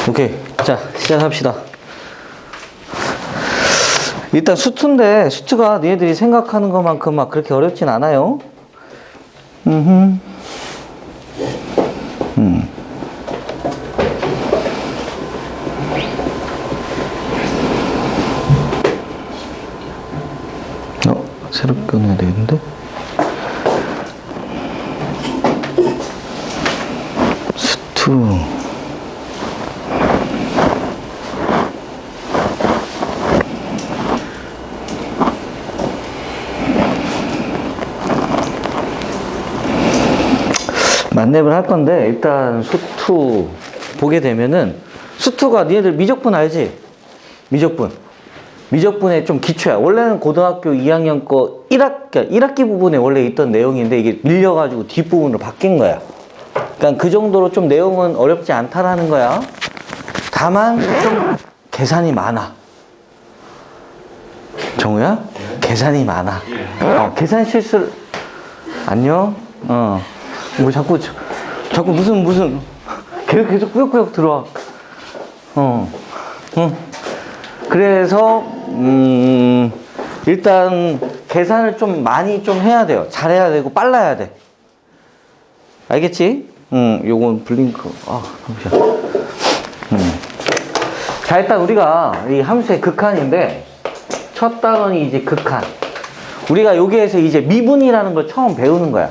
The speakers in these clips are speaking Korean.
오케이. 자, 시작합시다. 일단 수트인데, 수트가 니네들이 생각하는 것만큼 막 그렇게 어렵진 않아요. 새로 꺼내야 되겠는데? 수트. 만렙을 할 건데, 일단 수트 보게 되면은, 수트가 니네들 미적분 알지? 미적분의 좀 기초야. 원래는 고등학교 2학년 거 1학기 부분에 원래 있던 내용인데 이게 밀려가지고 뒷부분으로 바뀐 거야. 그러니까 그 정도로 좀 내용은 어렵지 않다라는 거야. 다만 좀 계산이 많아. 정우야? 계산이 많아. 계산 실수를 안녕? 뭐 자꾸 무슨 계속 꾸역꾸역 들어와. 그래서 일단 계산을 좀 많이 좀 해야 돼요. 잘해야 되고 빨라야 돼. 알겠지? 요건 블링크. 잠시만. 자, 일단 우리가 이 함수의 극한인데 첫 단원이 이제 극한. 우리가 여기에서 이제 미분이라는 걸 처음 배우는 거야.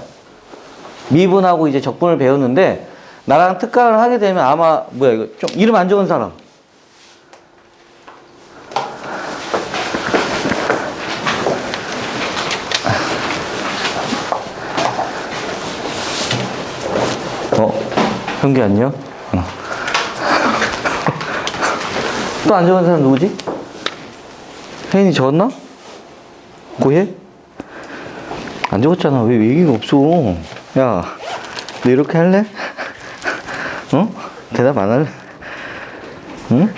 미분하고 이제 적분을 배우는데 나랑 특강을 하게 되면 아마 이거 좀 이름 안 적은 사람. 현기 안녕? 또 안 적은 사람 누구지? 혜인이 적었나? 고해? 안 적었잖아. 왜 얘기가 없어? 야, 너 이렇게 할래? 대답 안 할래? 응?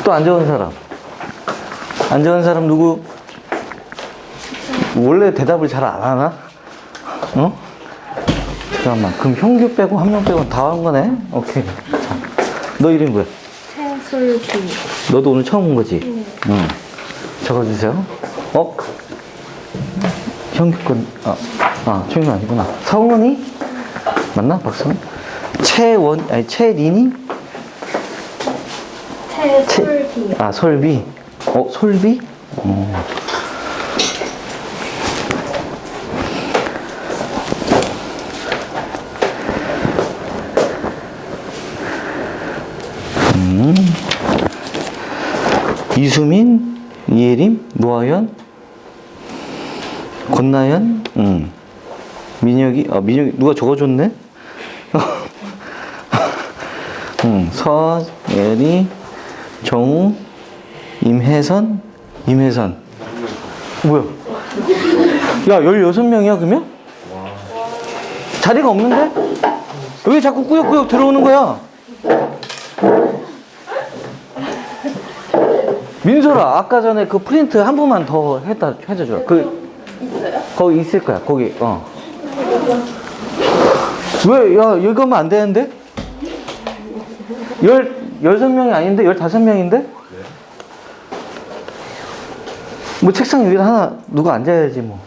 또 안 적은 사람? 안 적은 사람 누구? 원래 대답을 잘 안 하나? 잠깐만. 그럼 형규 빼고 한 명 빼고 다 한 거네? 오케이. 자, 너 이름이 뭐야? 최솔비. 너도 오늘 처음 온 거지? 응. 적어주세요. 형규 건, 최윤이 아니구나. 성은이? 맞나? 박성은? 최린이? 최솔비. 솔비. 솔비? 이수민, 이예림, 노아연, 권나연, 민혁이, 누가 적어줬네? 서예리, 정우, 임혜선. 뭐야? 야, 16명이야, 그러면? 자리가 없는데? 왜 자꾸 꾸역꾸역 들어오는 거야? 민솔아, 아까 전에 그 프린트 한 번만 더 해줘줘. 있어요? 거기 있을 거야, 거기, 왜, 야, 여기 가면 안 되는데? 16명이 아닌데? 15명인데? 뭐 책상 위에 하나, 누가 앉아야지, 뭐.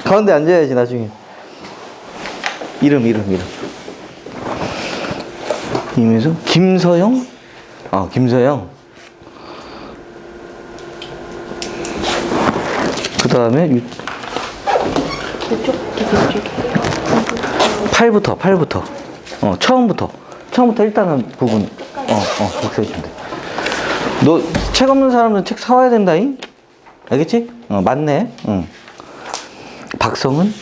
가운데 앉아야지, 나중에. 이름. 임혜수? 김서영? 김서영. 그 다음에 8부터 처음부터 일단은 부분 복사해주면 돼. 너 책 없는 사람은 책 사와야 된다잉? 알겠지? 맞네. 박성은?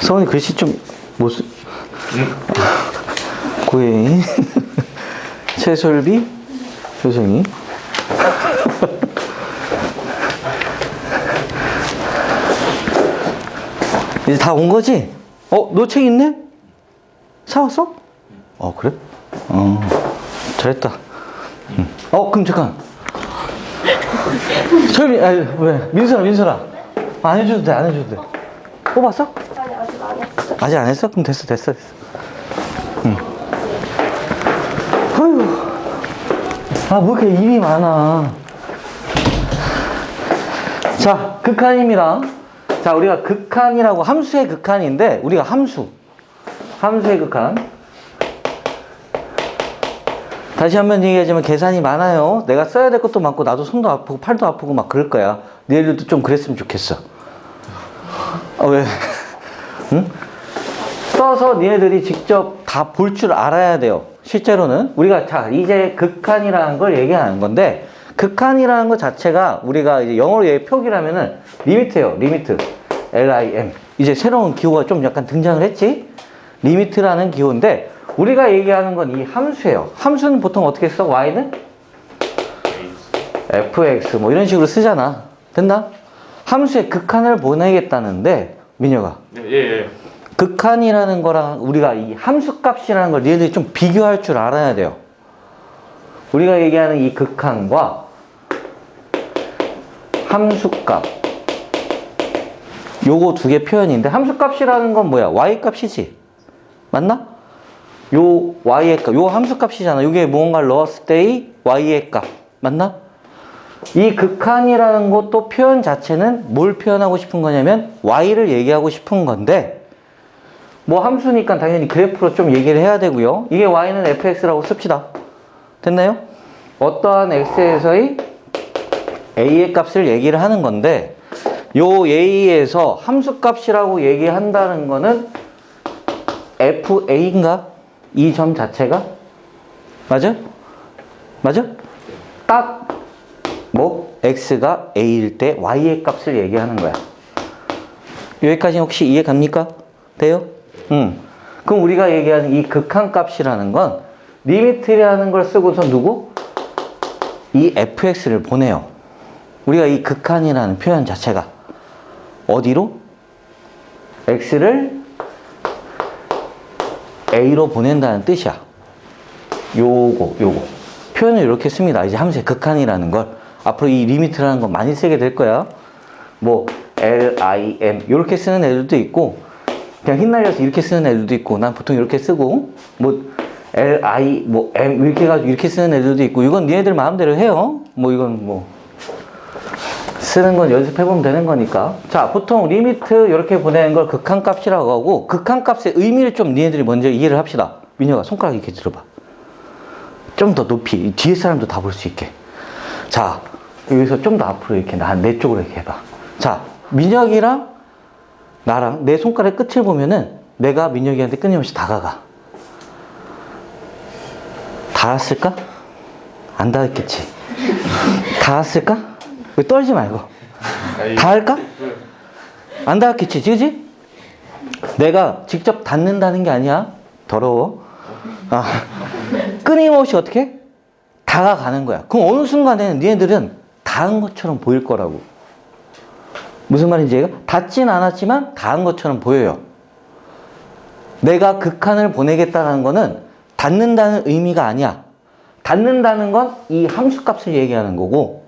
성은이 글씨 좀 고혜인. 최솔비, 효성이. 이제 다 온 거지? 너 책 있네? 사왔어? 그래? 잘했다. 그럼 잠깐. 솔비, 왜? 민설아. 안 해줘도 돼. 뽑았어? 아니, 아직 안 했어요. 아직 안 했어? 그럼 됐어. 응. 아휴. 아, 뭐 이렇게 일이 많아. 자, 극한입니다. 자, 우리가 극한이라고 함수의 극한인데, 우리가 함수의 극한. 다시 한번 얘기하자면 계산이 많아요. 내가 써야 될 것도 많고, 나도 손도 아프고, 팔도 아프고 막 그럴 거야. 너희들도 좀 그랬으면 좋겠어. 왜? 응? 써서 니네들이 직접 다 볼 줄 알아야 돼요. 실제로는 우리가 자 이제 극한이라는 걸 얘기하는 건데, 극한이라는 것 자체가 우리가 이제 영어로 표기라면은 리미트예요. 리미트. LIM. 이제 새로운 기호가 좀 약간 등장을 했지? 리미트라는 기호인데, 우리가 얘기하는 건 이 함수예요. 함수는 보통 어떻게 써? y는 fx 뭐 이런 식으로 쓰잖아. 됐나? 함수의 극한을 보내겠다는데, 민혁아. 예. 극한이라는 거랑 우리가 이 함수값이라는 걸 니네들이 좀 비교할 줄 알아야 돼요. 우리가 얘기하는 이 극한과 함수값, 요거 두 개 표현인데, 함수값이라는 건 뭐야? y값이지. 맞나? 요 y의 값, 요 함수값이잖아. 요게 무언가를 넣었을 때의 y의 값. 맞나? 이 극한이라는 것도 표현 자체는 뭘 표현하고 싶은 거냐면 y를 얘기하고 싶은 건데, 뭐 함수니까 당연히 그래프로 좀 얘기를 해야 되고요. 이게 y는 fx라고 씁시다. 됐나요? 어떠한 x에서의 a의 값을 얘기를 하는 건데, 요 a에서 함수값이라고 얘기한다는 거는 fa인가? 이 점 자체가? 맞아? 딱 뭐 x가 a일 때 y의 값을 얘기하는 거야. 여기까지 혹시 이해 갑니까? 돼요? 그럼 우리가 얘기하는 이 극한값이라는 건 리미트라는 걸 쓰고서 누구? 이 fx를 보내요. 우리가 이 극한이라는 표현 자체가 어디로? x를 a로 보낸다는 뜻이야. 요거 표현을 이렇게 씁니다. 이제 함수의 극한이라는 걸 앞으로 이 리미트라는 거 많이 쓰게 될 거야. 뭐 LIM 이렇게 쓰는 애들도 있고, 그냥 휘날려서 이렇게 쓰는 애들도 있고, 난 보통 이렇게 쓰고, 뭐 LI 뭐 M 이렇게 해가지고 이렇게 쓰는 애들도 있고, 이건 니네들 마음대로 해요. 뭐 이건 뭐 쓰는 건 연습해보면 되는 거니까. 자, 보통 리미트 이렇게 보내는 걸 극한값이라고 하고, 극한값의 의미를 좀 니네들이 먼저 이해를 합시다. 민혁아, 손가락 이렇게 들어봐. 좀 더 높이, 뒤에 사람도 다 볼 수 있게. 자, 여기서 좀 더 앞으로 이렇게 내 쪽으로 이렇게 해봐. 자, 민혁이랑 나랑 내 손가락 끝을 보면은 내가 민혁이한테 끊임없이 다가가. 닿았을까? 안 닿았겠지. 닿았을까? 왜 떨지 말고. 닿을까? 안 닿았겠지, 그지? 내가 직접 닿는다는 게 아니야. 더러워. 끊임없이 어떻게? 다가가는 거야. 그럼 어느 순간에는 니네들은 닿은 것처럼 보일 거라고. 무슨 말인지 얘가? 닿진 않았지만 닿은 것처럼 보여요. 내가 극한을 보내겠다는 거는 닿는다는 의미가 아니야. 닿는다는 건 이 함수값을 얘기하는 거고,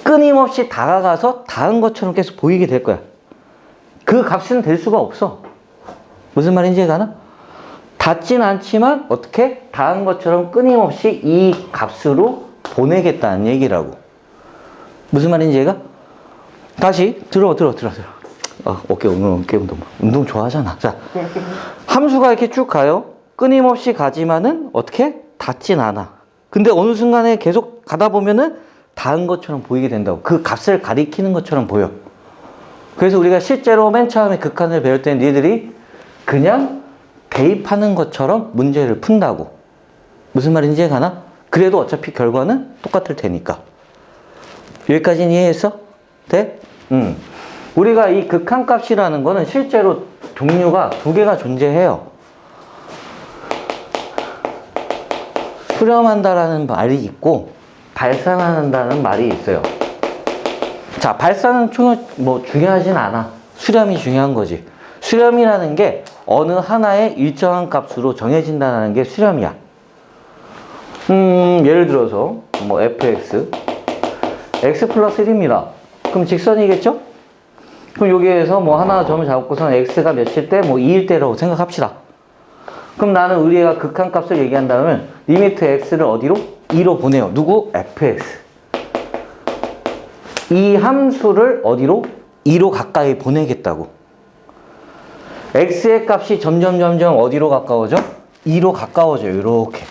끊임없이 다가가서 닿은 것처럼 계속 보이게 될 거야. 그 값은 될 수가 없어. 무슨 말인지 이해가나? 닿진 않지만 어떻게? 닿은 것처럼 끊임없이 이 값으로 보내겠다는 얘기라고. 무슨 말인지 이해가? 다시 들어. 어깨 운동. 운동 좋아하잖아. 자, 함수가 이렇게 쭉 가요. 끊임없이 가지만은 어떻게? 닿진 않아. 근데 어느 순간에 계속 가다 보면은 닿은 것처럼 보이게 된다고. 그 값을 가리키는 것처럼 보여. 그래서 우리가 실제로 맨 처음에 극한을 배울 때는 니들이 그냥 대입하는 것처럼 문제를 푼다고. 무슨 말인지 이해가나? 그래도 어차피 결과는 똑같을 테니까. 여기까지는 이해했어? 돼? 우리가 이 극한값이라는 거는 실제로 종류가 두 개가 존재해요. 수렴한다라는 말이 있고 발산한다는 말이 있어요. 자, 발산은 뭐 중요하진 않아. 수렴이 중요한 거지. 수렴이라는 게 어느 하나의 일정한 값으로 정해진다는 게 수렴이야. 예를 들어서 뭐 fx x 플러스 1입니다. 그럼 직선이겠죠? 그럼 여기에서 뭐 하나 점을 잡고선 x가 몇일 때? 뭐 2일 때라고 생각합시다. 그럼 나는 우리가 극한값을 얘기한다면 리미트 x를 어디로? 2로 보내요. 누구? fx. 이 함수를 어디로? 2로 가까이 보내겠다고. x의 값이 점점 어디로 가까워져? 2로 가까워져요. 이렇게.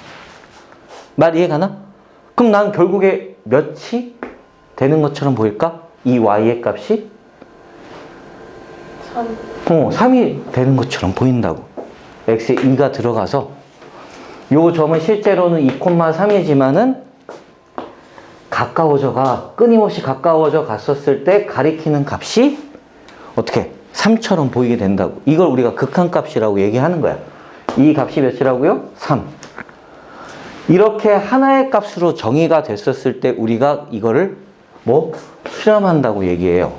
말 이해가나? 그럼 난 결국에 몇이 되는 것처럼 보일까? 이 y의 값이 3. 3이 되는 것처럼 보인다고. x에 2가 들어가서 요 점은 실제로는 2,3이지만은 끊임없이 가까워져 갔었을 때 가리키는 값이 어떻게? 3처럼 보이게 된다고. 이걸 우리가 극한값이라고 얘기하는 거야. 이 값이 몇이라고요? 3. 이렇게 하나의 값으로 정의가 됐었을 때 우리가 이거를 뭐? 수렴한다고 얘기해요.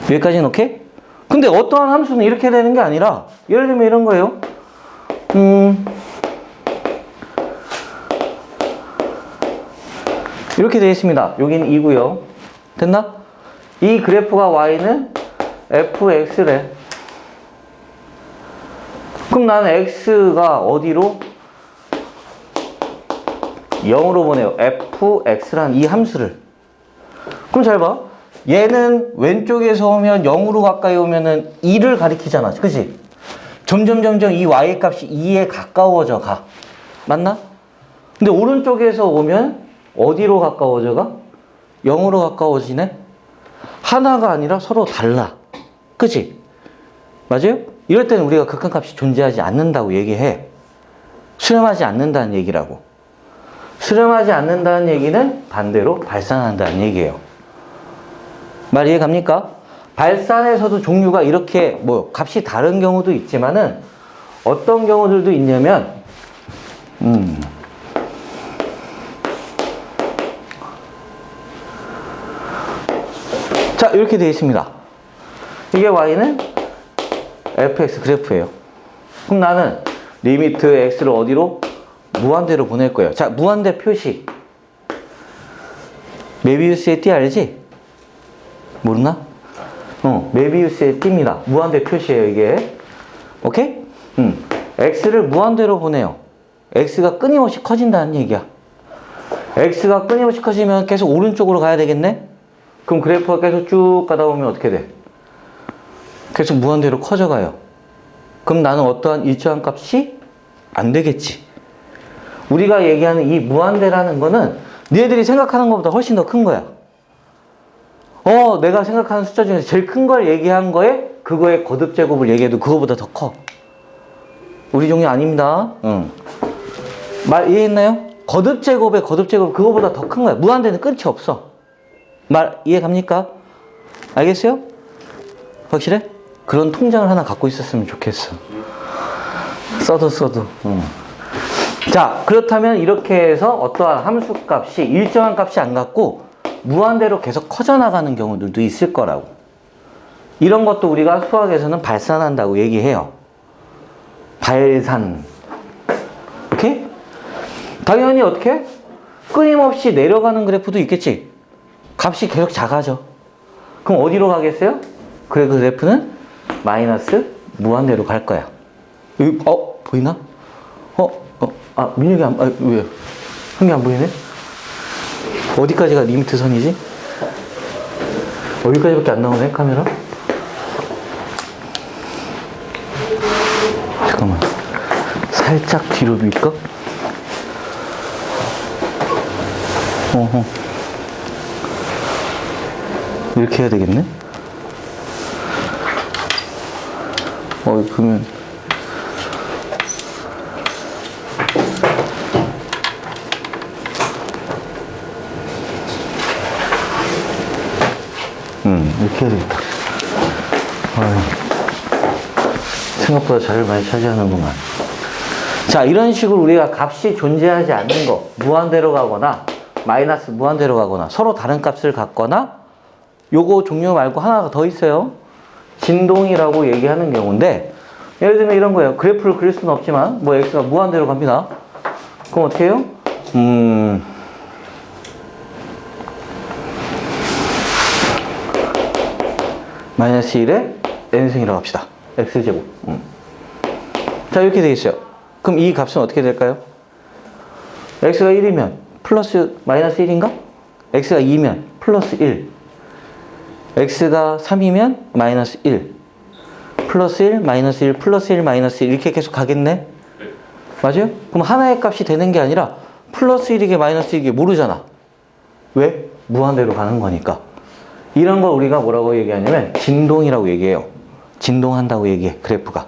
여기까지는 오케이? 근데 어떠한 함수는 이렇게 되는 게 아니라 예를 들면 이런 거예요. 이렇게 되어 있습니다. 여기는 2고요. 됐나? 이 그래프가 y는 fx래. 그럼 나는 x가 어디로? 0으로 보내요. fx라는 이 함수를. 그럼 잘 봐. 얘는 왼쪽에서 오면 0으로 가까이 오면은 2를 가리키잖아. 그치? 점점 이 y의 값이 2에 가까워져 가. 맞나? 근데 오른쪽에서 오면 어디로 가까워져 가? 0으로 가까워지네? 하나가 아니라 서로 달라. 그치? 맞아요? 이럴 때는 우리가 극한값이 존재하지 않는다고 얘기해. 수렴하지 않는다는 얘기라고. 수렴하지 않는다는 얘기는 반대로 발산한다는 얘기예요. 말 이해 갑니까? 발산에서도 종류가 이렇게 뭐 값이 다른 경우도 있지만은 어떤 경우들도 있냐면 자, 이렇게 되어 있습니다. 이게 y는 fx 그래프예요. 그럼 나는 리미트 x를 어디로? 무한대로 보낼 거예요. 자, 무한대 표시. 메비우스의 띠 알지? 모르나? 메비우스의 띠입니다. 무한대 표시예요, 이게. 오케이? x를 무한대로 보내요. x가 끊임없이 커진다는 얘기야. x가 끊임없이 커지면 계속 오른쪽으로 가야 되겠네? 그럼 그래프가 계속 쭉 가다 보면 어떻게 돼? 계속 무한대로 커져가요. 그럼 나는 어떠한 일정한 값이 안 되겠지. 우리가 얘기하는 이 무한대라는 거는 너희들이 생각하는 것보다 훨씬 더 큰 거야. 내가 생각하는 숫자 중에서 제일 큰 걸 얘기한 거에 그거의 거듭 제곱을 얘기해도 그거보다 더 커. 우리 종류 아닙니다. 말 이해했나요? 거듭 제곱의 거듭 제곱 그거보다 더 큰 거야. 무한대는 끝이 없어. 말 이해 갑니까? 알겠어요? 확실해? 그런 통장을 하나 갖고 있었으면 좋겠어. 써도. 자, 그렇다면 이렇게 해서 어떠한 함수 값이 일정한 값이 안 갖고 무한대로 계속 커져나가는 경우들도 있을 거라고. 이런 것도 우리가 수학에서는 발산한다고 얘기해요. 발산. 오케이? 당연히 어떻게? 끊임없이 내려가는 그래프도 있겠지. 값이 계속 작아져. 그럼 어디로 가겠어요? 그래, 그 그래프는 마이너스 무한대로 갈 거야. 여기, 보이나? 민혁이 왜? 형이 안 보이네? 어디까지가 리미트 선이지? 어디까지밖에 안 나오네, 카메라? 잠깐만. 살짝 뒤로 밀까? 이렇게 해야 되겠네? 그러면 이렇게 해야 되겠다. 생각보다 자리를 많이 차지하는구만. 자, 이런 식으로 우리가 값이 존재하지 않는 거, 무한대로 가거나 마이너스 무한대로 가거나 서로 다른 값을 갖거나 요거 종류 말고 하나가 더 있어요. 진동이라고 얘기하는 경우인데 예를 들면 이런 거예요. 그래프를 그릴 수는 없지만 뭐 x가 무한대로 갑니다. 그럼 어떻게 해요? 마이너스 1의 n승이라고 합시다. x제곱. 자, 이렇게 되어 있어요. 그럼 이 값은 어떻게 될까요? x가 1이면 플러스 마이너스 1인가? x가 2면 플러스 1. x가 3이면 마이너스 1. 플러스 1, 마이너스 1, 플러스 1, 마이너스 1 이렇게 계속 가겠네? 맞아요? 그럼 하나의 값이 되는 게 아니라 플러스 1이게 마이너스 1이게 모르잖아. 왜? 무한대로 가는 거니까. 이런 걸 우리가 뭐라고 얘기하냐면 진동이라고 얘기해요. 진동한다고 얘기해, 그래프가.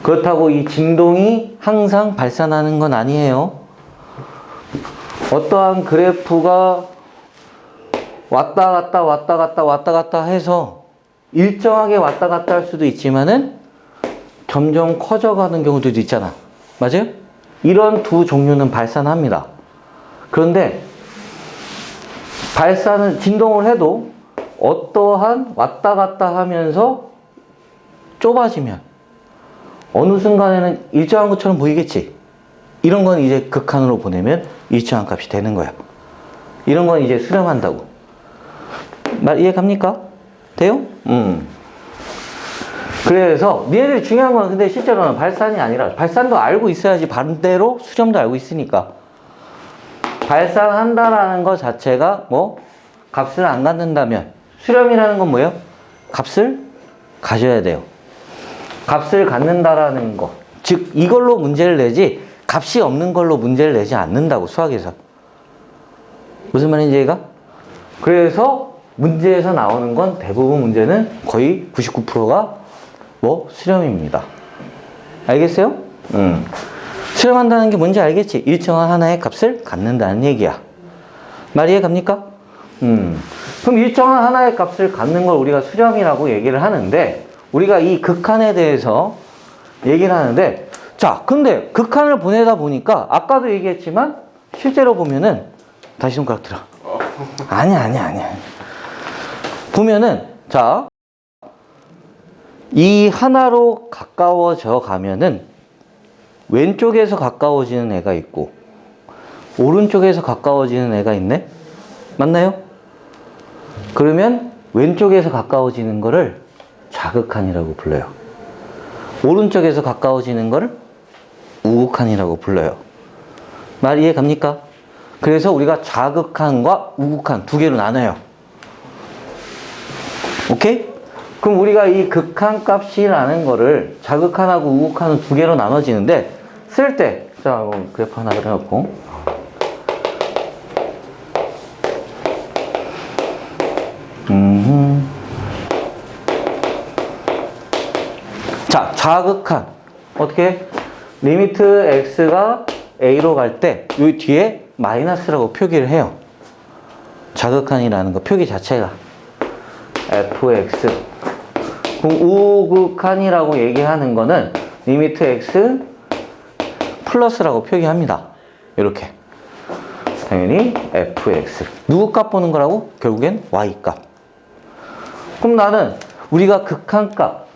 그렇다고 이 진동이 항상 발산하는 건 아니에요. 어떠한 그래프가 왔다 갔다 왔다 갔다 왔다 갔다 해서 일정하게 왔다 갔다 할 수도 있지만은 점점 커져가는 경우들도 있잖아. 맞아요? 이런 두 종류는 발산합니다. 그런데 발산은 진동을 해도 어떠한 왔다 갔다 하면서 좁아지면 어느 순간에는 일정한 것처럼 보이겠지. 이런 건 이제 극한으로 보내면 일정한 값이 되는 거야. 이런 건 이제 수렴한다고. 말 이해 갑니까? 돼요? 그래서 얘네들 중요한 건 근데 실제로는 발산이 아니라 발산도 알고 있어야지 반대로 수렴도 알고 있으니까 발산한다라는 것 자체가 뭐 값을 안 갖는다면 수렴이라는 건 뭐예요? 값을 가져야 돼요. 값을 갖는다라는 거. 즉 이걸로 문제를 내지 값이 없는 걸로 문제를 내지 않는다고 수학에서. 무슨 말인지 이해가? 그래서 문제에서 나오는 건 대부분 문제는 거의 99%가 뭐 수렴입니다. 알겠어요? 수렴한다는 게 뭔지 알겠지? 일정한 하나의 값을 갖는다는 얘기야. 말 이해 갑니까? 그럼 일정한 하나의 값을 갖는 걸 우리가 수렴이라고 얘기를 하는데 우리가 이 극한에 대해서 얘기를 하는데 자, 근데 극한을 보내다 보니까 아까도 얘기했지만 실제로 보면은 다시 손가락 들어. 아니야. 보면은 자, 이 하나로 가까워져 가면은 왼쪽에서 가까워지는 애가 있고 오른쪽에서 가까워지는 애가 있네? 맞나요? 그러면 왼쪽에서 가까워지는 거를 자극한이라고 불러요. 오른쪽에서 가까워지는 거를 우극한이라고 불러요. 말 이해 갑니까? 그래서 우리가 자극한과 우극한 두 개로 나눠요. 오케이? 그럼 우리가 이 극한 값이라는 거를 자극한하고 우극한은 두 개로 나눠지는데 쓸 때, 자, 그래프 하나 그려놓고 자, 자극한 어떻게? 리미트 x가 a로 갈 때 이 뒤에 마이너스라고 표기를 해요. 자극한이라는 거 표기 자체가 fx. 그럼 우극한이라고 얘기하는 거는 리미트 x 플러스라고 표기합니다. 이렇게 당연히 fx 누구 값 보는 거라고? 결국엔 y 값. 그럼 나는 우리가 극한 값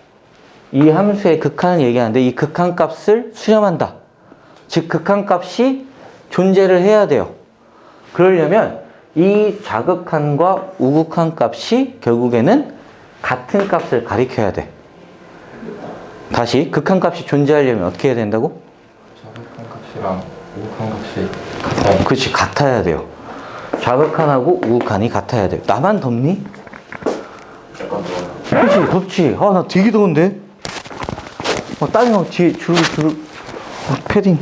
이 함수의 극한을 얘기하는데 이 극한 값을 수렴한다. 즉 극한 값이 존재를 해야 돼요. 그러려면 이 자극한과 우극한 값이 결국에는 같은 값을 가리켜야 돼. 다시 극한 값이 존재하려면 어떻게 해야 된다고? 자극한 값이랑 우극한 값이 같아요. 그렇지, 같아야 돼요. 자극한하고 우극한이 같아야 돼요. 나만 덥니? 약간 더워요. 그렇지, 덥지. 아, 나 되게 더운데? 땀이 막 뒤에 패딩.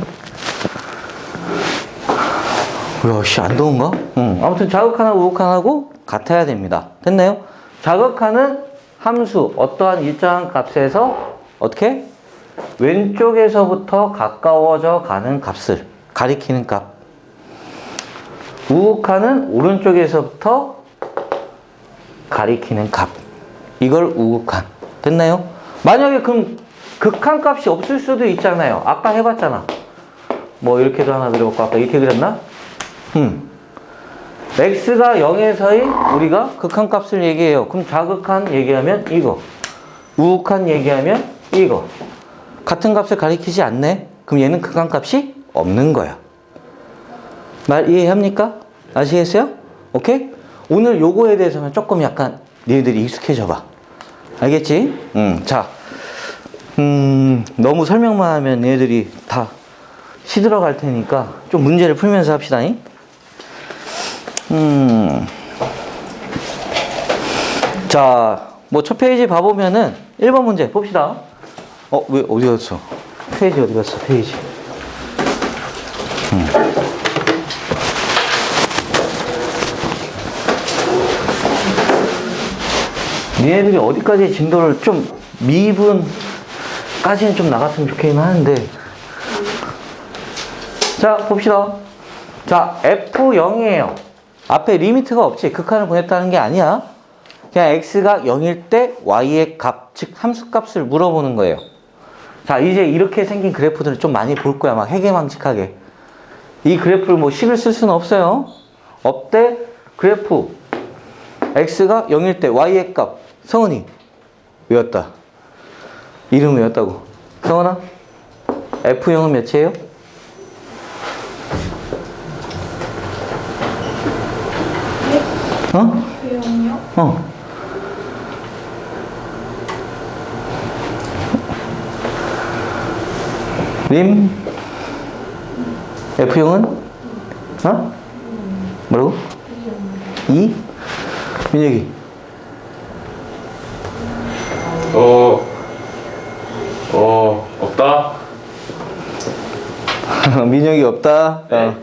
야, 씨, 안 더운가? 아무튼 자극한하고 우극한하고 같아야 됩니다. 됐나요? 자극한은 함수, 어떠한 일정한 값에서 어떻게? 왼쪽에서부터 가까워져 가는 값을 가리키는 값. 우극한은 오른쪽에서부터 가리키는 값. 이걸 우극한. 됐나요? 만약에 그럼 극한 값이 없을 수도 있잖아요. 아까 해봤잖아. 뭐 이렇게도 하나 그려볼까? 아까 이렇게 그렸나? x가 0에서의 우리가 극한 값을 얘기해요. 그럼 자극한 얘기하면 이거, 우극한 얘기하면 이거. 같은 값을 가리키지 않네? 그럼 얘는 극한 값이 없는 거야. 말 이해합니까? 아시겠어요? 오케이? 오늘 요거에 대해서는 조금 약간 니네들이 익숙해져 봐. 알겠지? 자, 너무 설명만 하면 얘들이 다 시들어갈 테니까 좀 문제를 풀면서 합시다. 자, 뭐 첫 페이지 봐보면은 1번 문제 봅시다. 왜 어디 갔어? 페이지 어디 갔어? 페이지. 니네들이 어디까지 진도를 좀 미분까지는 좀 나갔으면 좋겠긴 하는데. 자, 봅시다. 자, F0이에요. 앞에 리미트가 없지. 극한을 보냈다는 게 아니야. 그냥 x가 0일 때 y의 값, 즉 함수값을 물어보는 거예요. 자, 이제 이렇게 생긴 그래프들을 좀 많이 볼 거야. 막 해괴망측하게. 이 그래프를 뭐 식을 쓸 수는 없어요. 없대 그래프 x가 0일 때 y의 값. 성은이 외웠다. 이름 외웠다고. 성은아, F0은 몇이에요? 어? F0이요? 어. 림? F0은? 어? 뭐라고? 2? 민혁이. 없다. 민혁이 없다? 네.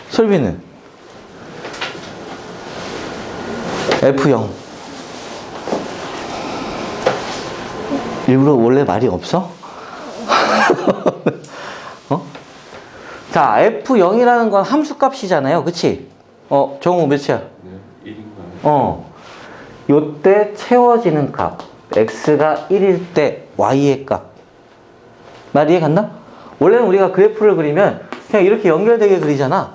솔비는? F0. 일부러 원래 말이 없어? 자, F0이라는 건 함수값이잖아요. 그치? 정우 몇이야? 네, 1인가요? 요때 채워지는 값. x가 1일 때 y의 값. 말 이해 갔나? 원래는 우리가 그래프를 그리면 그냥 이렇게 연결되게 그리잖아.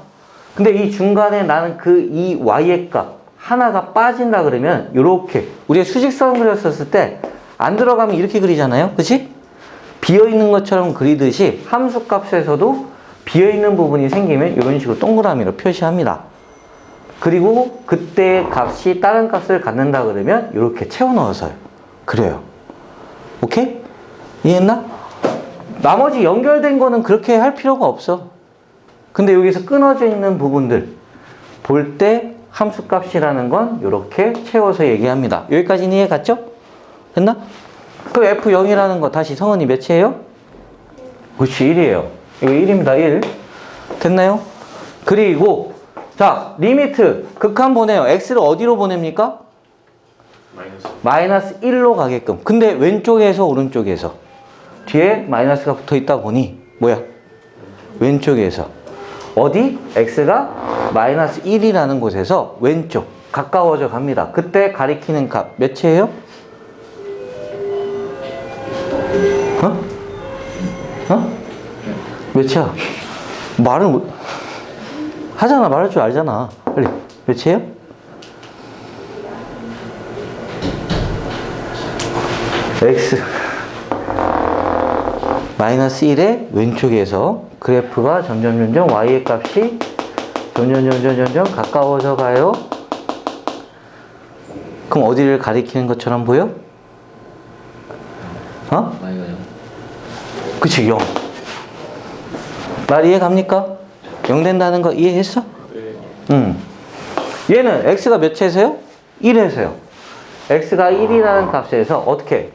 근데 이 중간에 나는 이 y의 값 하나가 빠진다 그러면 요렇게 우리가 수직선 그렸었을 때 안 들어가면 이렇게 그리잖아요. 그치? 비어있는 것처럼 그리듯이 함수값에서도 비어있는 부분이 생기면 이런 식으로 동그라미로 표시합니다. 그리고 그때의 값이 다른 값을 갖는다 그러면 이렇게 채워 넣어서요. 그래요. 오케이? 이해했나? 나머지 연결된 거는 그렇게 할 필요가 없어. 근데 여기서 끊어져 있는 부분들 볼 때 함수값이라는 건 이렇게 채워서 얘기합니다. 여기까지는 이해 갔죠? 됐나? 그 F0이라는 거 다시 성은이 몇이에요? 그렇지, 1이에요. 이거 1입니다. 1. 됐나요? 그리고 자, 리미트 극한 보내요. x를 어디로 보냅니까? 마이너스 1로 가게끔. 근데 왼쪽에서 오른쪽에서 뒤에 마이너스가 붙어 있다 보니 뭐야? 왼쪽에서 어디? x가 마이너스 1이라는 곳에서 왼쪽 가까워져 갑니다. 그때 가리키는 값 몇이에요? 몇이야? 말을 못 하잖아. 말할 줄 알잖아. 빨리. 몇이에요? x 마이너스 1의 왼쪽에서 그래프가 점점 y의 값이 점점 가까워져 가요. 그럼 어디를 가리키는 것처럼 보여? 그치, 0. 말 이해 갑니까? 0 된다는 거 이해했어? 네. 얘는 x가 몇에서요? 1에서요. x가 1이라는 값에서 어떻게?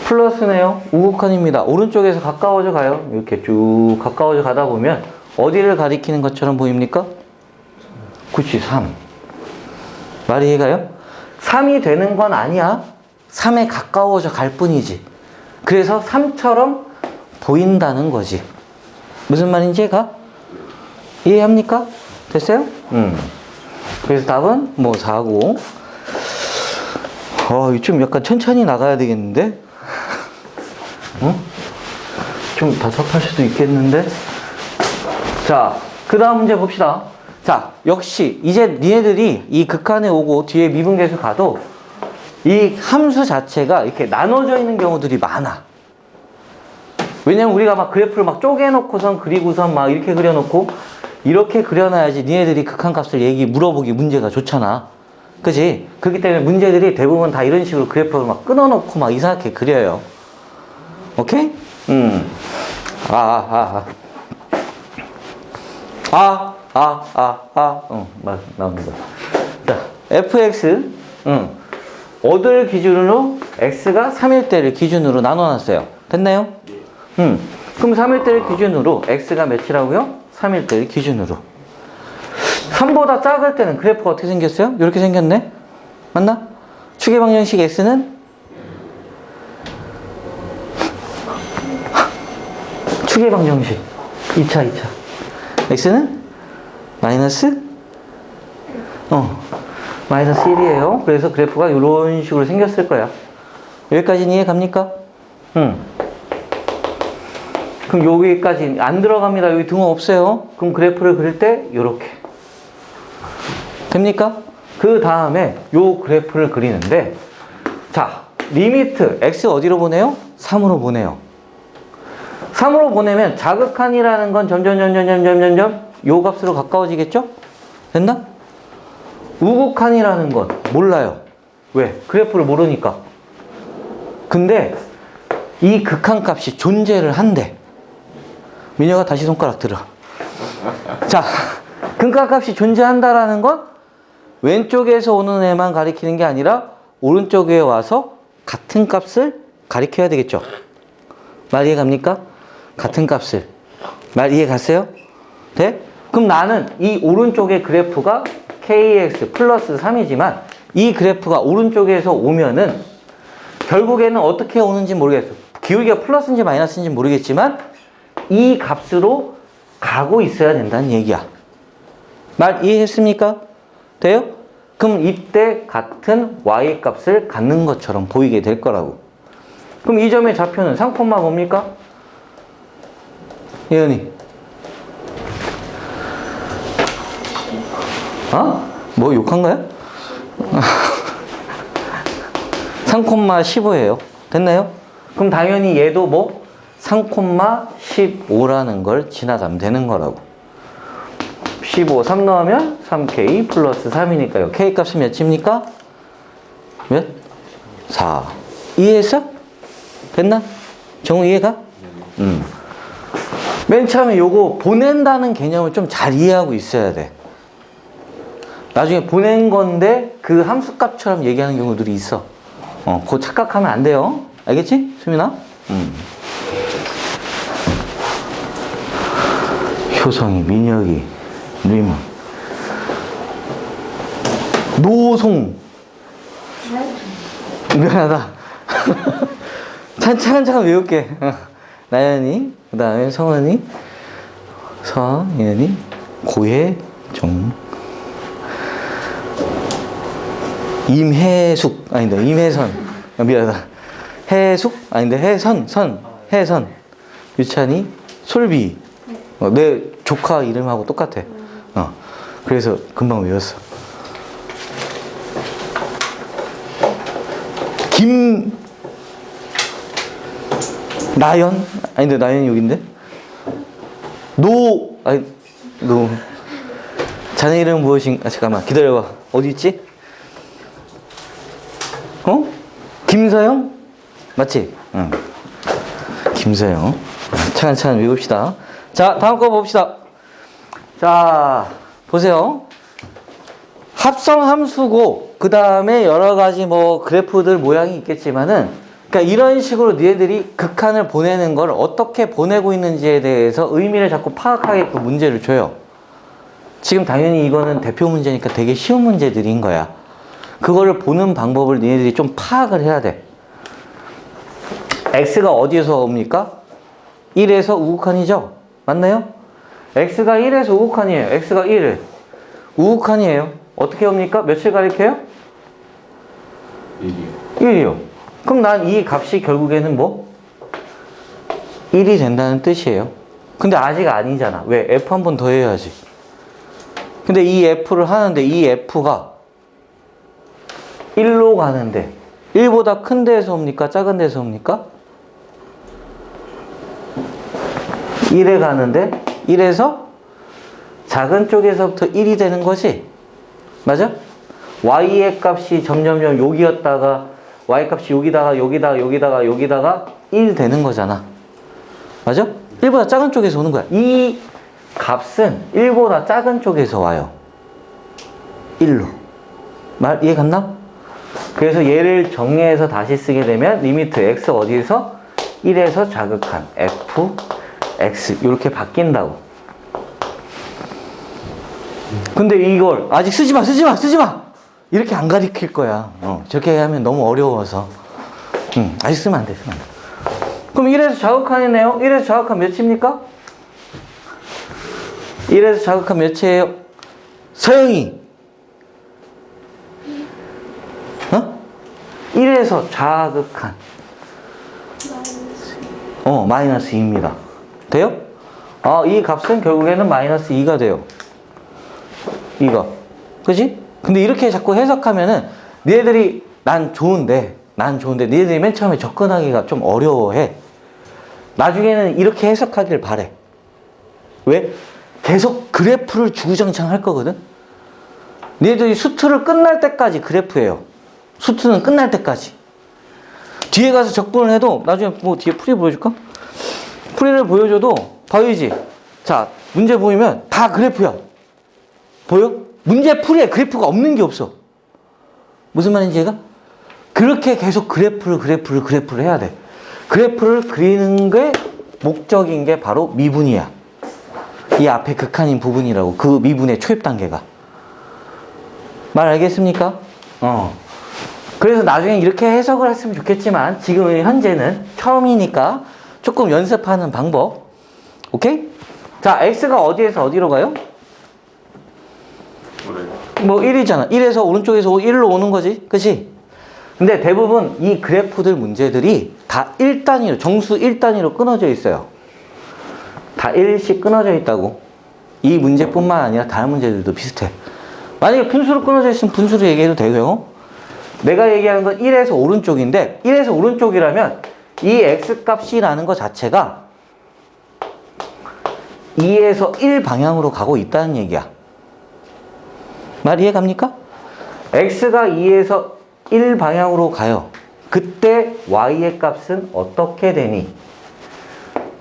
플러스네요. 우극한입니다. 오른쪽에서 가까워져 가요. 이렇게 쭉 가까워져 가다 보면 어디를 가리키는 것처럼 보입니까? 그치, 3. 말 이해가요? 3이 되는 건 아니야. 3에 가까워져 갈 뿐이지. 그래서 3처럼 보인다는 거지. 무슨 말인지 가? 이해합니까? 됐어요? 그래서 답은 뭐 4고. 좀 약간 천천히 나가야 되겠는데? 좀 답답할 수도 있겠는데? 자, 그 다음 문제 봅시다. 자, 역시 이제 니네들이 이 극한에 오고 뒤에 미분계수 가도 이 함수 자체가 이렇게 나눠져 있는 경우들이 많아. 왜냐면 우리가 막 그래프를 막 쪼개놓고선 그리고선 막 이렇게 그려놓고 이렇게 그려놔야지 니네들이 극한값을 물어보기 문제가 좋잖아. 그지? 그렇기 때문에 문제들이 대부분 다 이런 식으로 그래프를 막 끊어놓고 막 이상하게 그려요. 오케이? 맞아. 나오는 거. 자, fx, 어딜 기준으로 x가 3일 때를 기준으로 나눠놨어요. 됐나요? 그럼 3일 때를 기준으로 x가 몇이라고요? 3일 때를 기준으로. 3보다 작을 때는 그래프가 어떻게 생겼어요? 이렇게 생겼네? 맞나? 추계방정식 x는 추계방정식 2차 x는 마이너스 마이너스 1이에요. 그래서 그래프가 이런 식으로 생겼을 거야. 여기까지는 이해 갑니까? 그럼 여기까지 안 들어갑니다. 여기 등호 없어요. 그럼 그래프를 그릴 때 이렇게 됩니까? 그 다음에 요 그래프를 그리는데, 자, 리미트 x 어디로 보내요? 3으로 보내요. 3으로 보내면 자극한이라는 건 점점 요 값으로 가까워지겠죠? 됐나? 우극한이라는 건 몰라요. 왜? 그래프를 모르니까. 근데 이 극한 값이 존재를 한대. 민혁아 다시 손가락 들어. 자, 극한 값이 존재한다라는 건 왼쪽에서 오는 애만 가리키는 게 아니라 오른쪽에 와서 같은 값을 가리켜야 되겠죠. 말 이해 갑니까? 같은 값을. 말 이해 갔어요? 네? 그럼 나는 이 오른쪽의 그래프가 kx 플러스 3이지만 이 그래프가 오른쪽에서 오면은 결국에는 어떻게 오는지 모르겠어. 기울기가 플러스인지 마이너스인지 모르겠지만 이 값으로 가고 있어야 된다는 얘기야. 말 이해했습니까? 돼요? 그럼 이때 같은 y 값을 갖는 것처럼 보이게 될 거라고. 그럼 이 점의 좌표는 3, 뭡니까? 예은이. 뭐 욕한 거야? 3,15예요. 됐나요? 그럼 당연히 얘도 뭐 3,15라는 걸 지나가면 되는 거라고. 15, 3 넣으면 3k 플러스 3이니까요. k 값은 몇입니까? 몇? 4. 이해했어? 됐나? 정우 이해가? 맨 처음에 요거 보낸다는 개념을 좀 잘 이해하고 있어야 돼. 나중에 보낸 건데 그 함수값처럼 얘기하는 경우들이 있어. 그거 착각하면 안 돼요. 알겠지? 수민아? 효성이, 민혁이, 리문. 노송. 미안하다. 차근차근 외울게. 나연이, 그 다음에 성은이, 서예은이, 고혜정, 임혜숙, 아니다, 임혜선. 미안하다. 해숙? 아닌데, 해선. 유찬이, 솔비. 내 조카 이름하고 똑같아. 그래서 금방 외웠어. 나연? 아닌데, 나연이 여긴데? 자네 이름은 무엇인가? 잠깐만, 기다려봐. 어디 있지? 김서영? 맞지? 응. 김서영. 차근차근 외웁시다. 자, 다음 거 봅시다. 자, 보세요. 합성 함수고, 그 다음에 여러 가지 뭐 그래프들 모양이 있겠지만은, 그러니까 이런 식으로 니네들이 극한을 보내는 걸 어떻게 보내고 있는지에 대해서 의미를 자꾸 파악하게끔 문제를 줘요. 지금 당연히 이거는 대표 문제니까 되게 쉬운 문제들인 거야. 그거를 보는 방법을 니네들이 좀 파악을 해야 돼. x가 어디에서 옵니까? 1에서 우극한이죠? 맞나요? x가 1에서 우극한이에요. x가 1을. 우극한이에요. 어떻게 옵니까? 몇을 가리켜요? 1이요. 1이요. 그럼 난 이 값이 결국에는 뭐? 1이 된다는 뜻이에요. 근데 아직 아니잖아. 왜? f 한 번 더 해야지. 근데 이 f를 하는데 이 f가 1로 가는데 1보다 큰 데에서 옵니까? 작은 데서 옵니까? 1에 가는데 1에서 작은 쪽에서부터 1이 되는 거지. 맞아? y의 값이 점점점 여기였다가 y 값이 여기다가 1 되는 거잖아. 맞아? 1보다 작은 쪽에서 오는 거야. 이 값은 1보다 작은 쪽에서 와요. 1로. 말 이해 갔나? 그래서 얘를 정리해서 다시 쓰게 되면 리미트 x 어디에서? 1에서 자극한 f, x 이렇게 바뀐다고. 근데 이걸 아직 쓰지 마. 이렇게 안 가르칠 거야. 저렇게 하면 너무 어려워서. 아직 쓰면 안 돼. 그럼 1에서 자극한이네요. 1에서 자극한 몇입니까? 1에서 자극한 몇이에요? 서영이. 1에서 자극한. 마이너스 2입니다. 돼요? 이 값은 결국에는 마이너스 2가 돼요. 이거. 그지? 근데 이렇게 자꾸 해석하면은 니네들이 난 좋은데 니네들이 맨 처음에 접근하기가 좀 어려워해. 나중에는 이렇게 해석하길 바래. 왜? 계속 그래프를 주구장창 할 거거든? 니네들이 수트를 끝날 때까지 그래프예요. 수트는 끝날 때까지. 뒤에 가서 적분을 해도 나중에 뭐 뒤에 풀이 보여줄까? 풀이를 보여줘도 보이지? 자, 문제 보이면 다 그래프야. 보여? 문제 풀이에 그래프가 없는 게 없어. 무슨 말인지 얘가? 그렇게 계속 그래프를 해야 돼. 그래프를 그리는 게 목적인 게 바로 미분이야. 이 앞에 극한인 부분이라고. 그 미분의 초입 단계가. 말 알겠습니까? 그래서 나중에 이렇게 해석을 했으면 좋겠지만 지금 현재는 처음이니까 조금 연습하는 방법. 오케이? 자, x가 어디에서 어디로 가요? 뭐 1이잖아. 1에서 오른쪽에서 1로 오는 거지. 그치? 근데 대부분 이 그래프들 문제들이 다 1단위로, 정수 1단위로 끊어져 있어요. 다 1씩 끊어져 있다고. 이 문제뿐만 아니라 다른 문제들도 비슷해. 만약에 분수로 끊어져 있으면 분수로 얘기해도 되고요. 내가 얘기하는 건 1에서 오른쪽인데 1에서 오른쪽이라면 이 x값이라는 것 자체가 2에서 1 방향으로 가고 있다는 얘기야. 말 이해 갑니까? x가 2에서 1 방향으로 가요. 그때 y의 값은 어떻게 되니?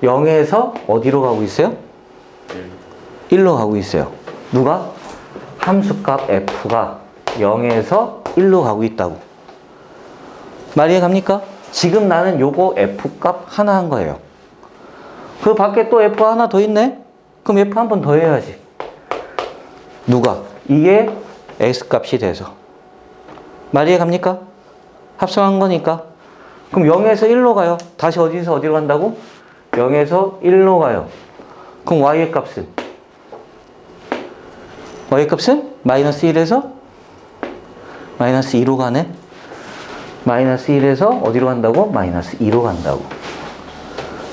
0에서 어디로 가고 있어요? 1로 가고 있어요. 누가? 함수값 f가 0에서 1로 가고 있다고. 말 이해 갑니까? 지금 나는 요거 f값 하나 한 거예요. 그 밖에 또 f 하나 더 있네? 그럼 f 한 번 더 해야지. 누가? 이게 x값이 돼서. 말 이해 갑니까? 합성한 거니까. 그럼 0에서 1로 가요. 다시 어디서 어디로 간다고? 0에서 1로 가요. 그럼 y의 값은? y의 값은? 마이너스 1에서? 마이너스 2로 가네? 마이너스 1에서 어디로 간다고? 마이너스 2로 간다고.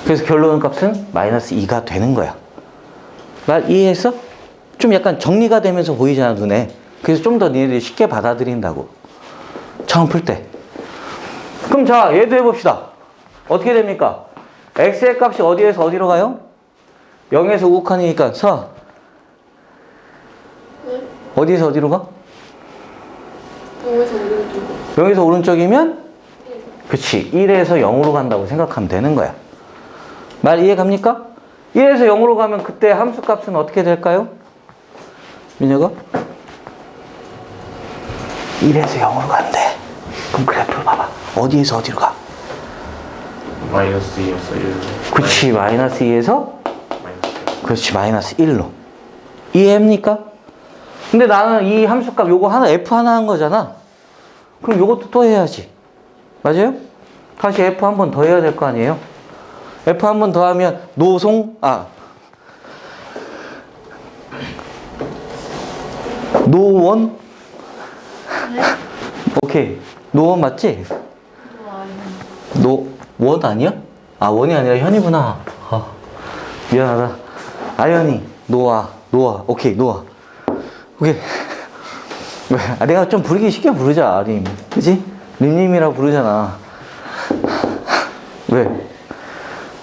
그래서 결론 값은 마이너스 2가 되는 거야. 말 이해했어? 좀 약간 정리가 되면서 보이잖아, 눈에. 그래서 좀 더 니네들이 쉽게 받아들인다고. 처음 풀 때. 그럼 자, 얘도 해봅시다. 어떻게 됩니까? x의 값이 어디에서 어디로 가요? 0에서 5칸이니까 서. 네. 어디에서 어디로 가? 0에서 오른쪽. 0에서 오른쪽이면? 그치. 1에서 0으로 간다고 생각하면 되는 거야. 말 이해 갑니까? 1에서 0으로 가면 그때 함수 값은 어떻게 될까요? 민혁아? 1에서 0으로 간대. 그럼 그래프를 봐봐. 어디에서 어디로 가? 마이너스 2에서 1. 그치. 마이너스 2에서? 마이너스. 그렇지. 마이너스 1로. 이해합니까? 근데 나는 이 함수값 요거 하나, f 하나 한 거잖아. 그럼 요것도 또 해야지. 맞아요? 다시 f 한 번 더 해야 될 거 아니에요? f 한 번 더 하면 노원? 네? 오케이. 노원 맞지? 노원 아니야? 원이 아니라 현이구나. 미안하다. 아연이, 노아. 오케이, 노아. 오케이. 왜? 내가 좀 부르기 쉽게 부르자, 림. 그치? 림님이라고 부르잖아. 왜?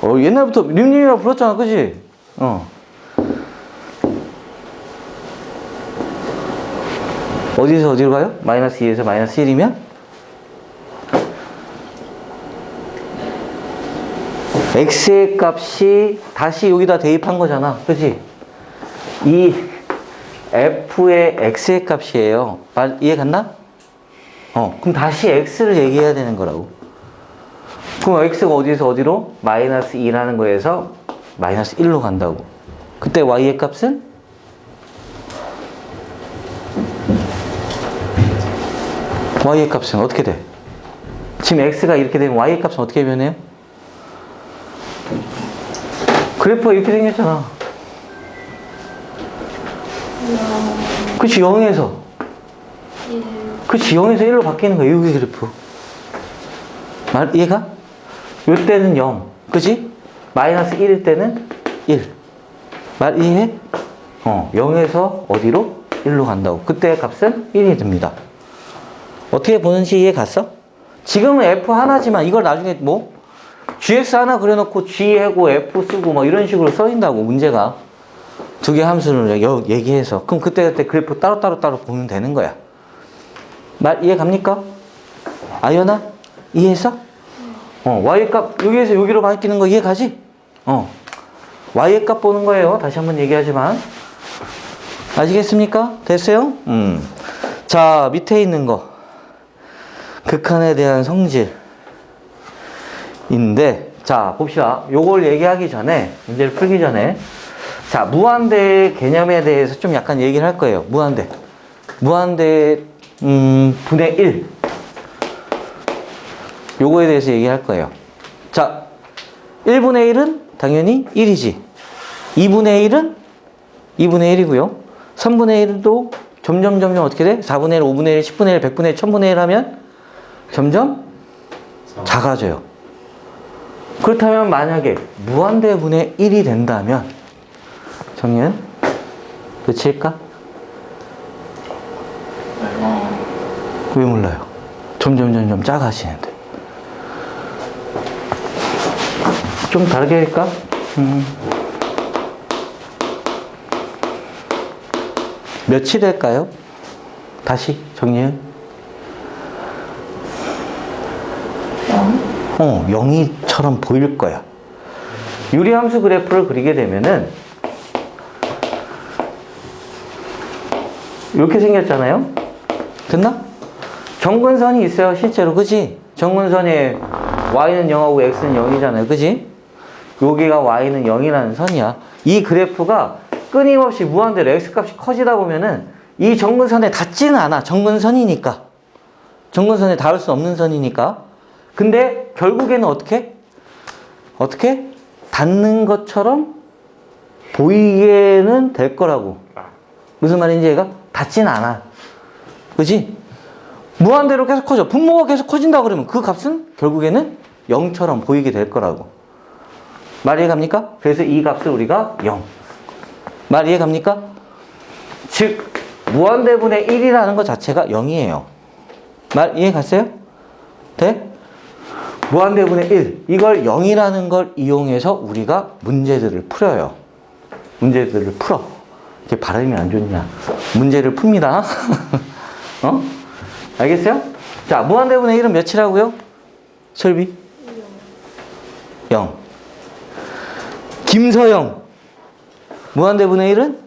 옛날부터 림님이라고 불렀잖아, 그치? 어디서 어디로 가요? 마이너스 2에서 마이너스 1이면 x의 값이 다시 여기다 대입한 거잖아. 그치? 이 f의 x의 값이에요. 이해 갔나? 그럼 다시 x를 얘기해야 되는 거라고. 그럼 x가 어디서 어디로? 마이너스 2라는 거에서 마이너스 1로 간다고. 그때 y의 값은? y의 값은 어떻게 돼? 지금 x가 이렇게 되면 y의 값은 어떻게 변해요? 그래프가 이렇게 생겼잖아. 그치, 0에서. 그치, 0에서 1로 바뀌는 거야, 여기 그래프. 이해가? 요 때는 0. 그치? 마이너스 1일 때는 1. 말 이해해? 0에서 어디로? 1로 간다고. 그때 값은 1이 됩니다. 어떻게 보는지 이해 갔어? 지금은 F 하나지만 이걸 나중에 뭐? GS 하나 그려놓고 G 하고 F 쓰고 뭐 이런 식으로 써인다고, 문제가. 두 개 함수를 얘기해서. 그럼 그때 그래프 따로 보면 되는 거야. 말 이해 갑니까? 아연아? 이해했어? y 값 여기에서 여기로 바뀌는 거 이해 가지? y의 값 보는 거예요. 다시 한번 얘기하지만. 아시겠습니까? 됐어요? 자, 밑에 있는 거. 극한에 대한 성질인데, 자, 봅시다. 요걸 얘기하기 전에, 문제를 풀기 전에, 자, 무한대 개념에 대해서 좀 약간 얘기를 할 거예요. 무한대. 무한대, 분의 1. 요거에 대해서 얘기할 거예요. 자, 1분의 1은 당연히 1이지. 2분의 1은 2분의 1이고요. 3분의 1도 점점 어떻게 돼? 4분의 1, 5분의 1, 10분의 1, 100분의 1, 1000분의 1 하면 점점 작아져요. 그렇다면 만약에 무한대분의 1이 된다면 정리는 몇일까? 왜 몰라요? 점점 작아지는데. 좀 다르게 할까? 몇이 될까요? 다시 정리해. 0이처럼 보일 거야. 유리함수 그래프를 그리게 되면은 이렇게 생겼잖아요. 됐나? 정근선이 있어요, 실제로. 그지? 정근선에 y는 0하고 x는 0이잖아요. 그지? 여기가 y는 0이라는 선이야. 이 그래프가 끊임없이 무한대로 x값이 커지다 보면은 이 정근선에 닿지는 않아. 정근선이니까. 정근선에 닿을 수 없는 선이니까. 근데 결국에는 어떻게? 닿는 것처럼 보이게는 될 거라고. 무슨 말인지 얘가? 닿지는 않아. 그지? 무한대로 계속 커져. 분모가 계속 커진다 그러면 그 값은 결국에는 0처럼 보이게 될 거라고. 말 이해 갑니까? 그래서 이 값을 우리가 0. 말 이해 갑니까? 즉 무한대분의 1이라는 것 자체가 0이에요. 말 이해 갔어요? 돼? 무한대분의 1. 이걸 0이라는 걸 이용해서 우리가 문제들을 풀어요. 문제들을 풀어. 이게 발음이 안 좋냐? 문제를 풉니다. 알겠어요? 자, 무한대분의 1은 몇이라고요? 설비? 0. 김서영. 무한대분의 1은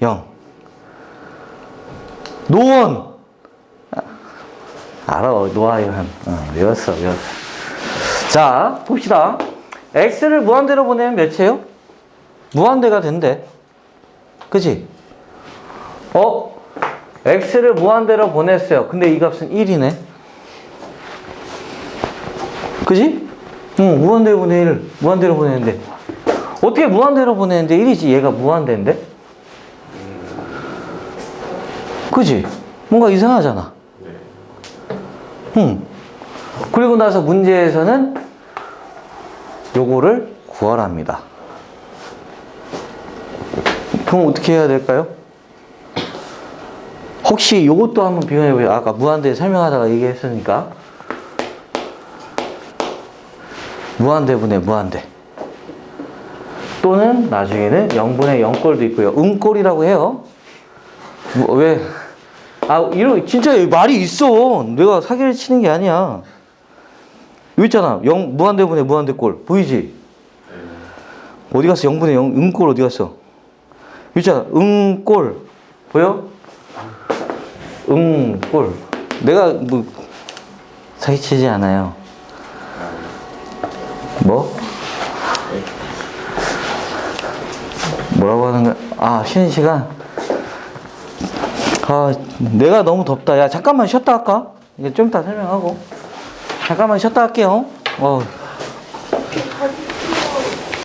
0. 노원. 알아, 노아연. 외웠어. 자, 봅시다. x를 무한대로 보내면 몇이에요? 무한대가 된대. 그치? x를 무한대로 보냈어요. 근데 이 값은 1이네. 그치? 무한대분의 1을 무한대로 보내는데. 어떻게 무한대로 보내는데 1이지? 얘가 무한대인데? 그치? 뭔가 이상하잖아. 그리고 나서 문제에서는 요거를 구하랍니다. 그럼 어떻게 해야 될까요? 혹시 요것도 한번 비교해보세요. 아까 무한대 설명하다가 얘기했으니까. 무한대분의 무한대. 또는 나중에는 0분의 0꼴도 있고요. 음꼴이라고 해요. 왜? 이런, 진짜 여기 말이 있어. 내가 사기를 치는 게 아니야. 여기 있잖아. 무한대분의 무한대꼴. 보이지? 어디 갔어? 0분의 0. 응꼴 어디 갔어? 여기 있잖아. 응꼴. 보여? 응꼴. 내가 뭐, 사기치지 않아요. 뭐? 뭐라고 하는 거야? 아, 쉬는 시간? 아, 내가 너무 덥다. 야, 잠깐만 쉬었다 할까? 이제 좀 이따 설명하고. 잠깐만 쉬었다 할게요.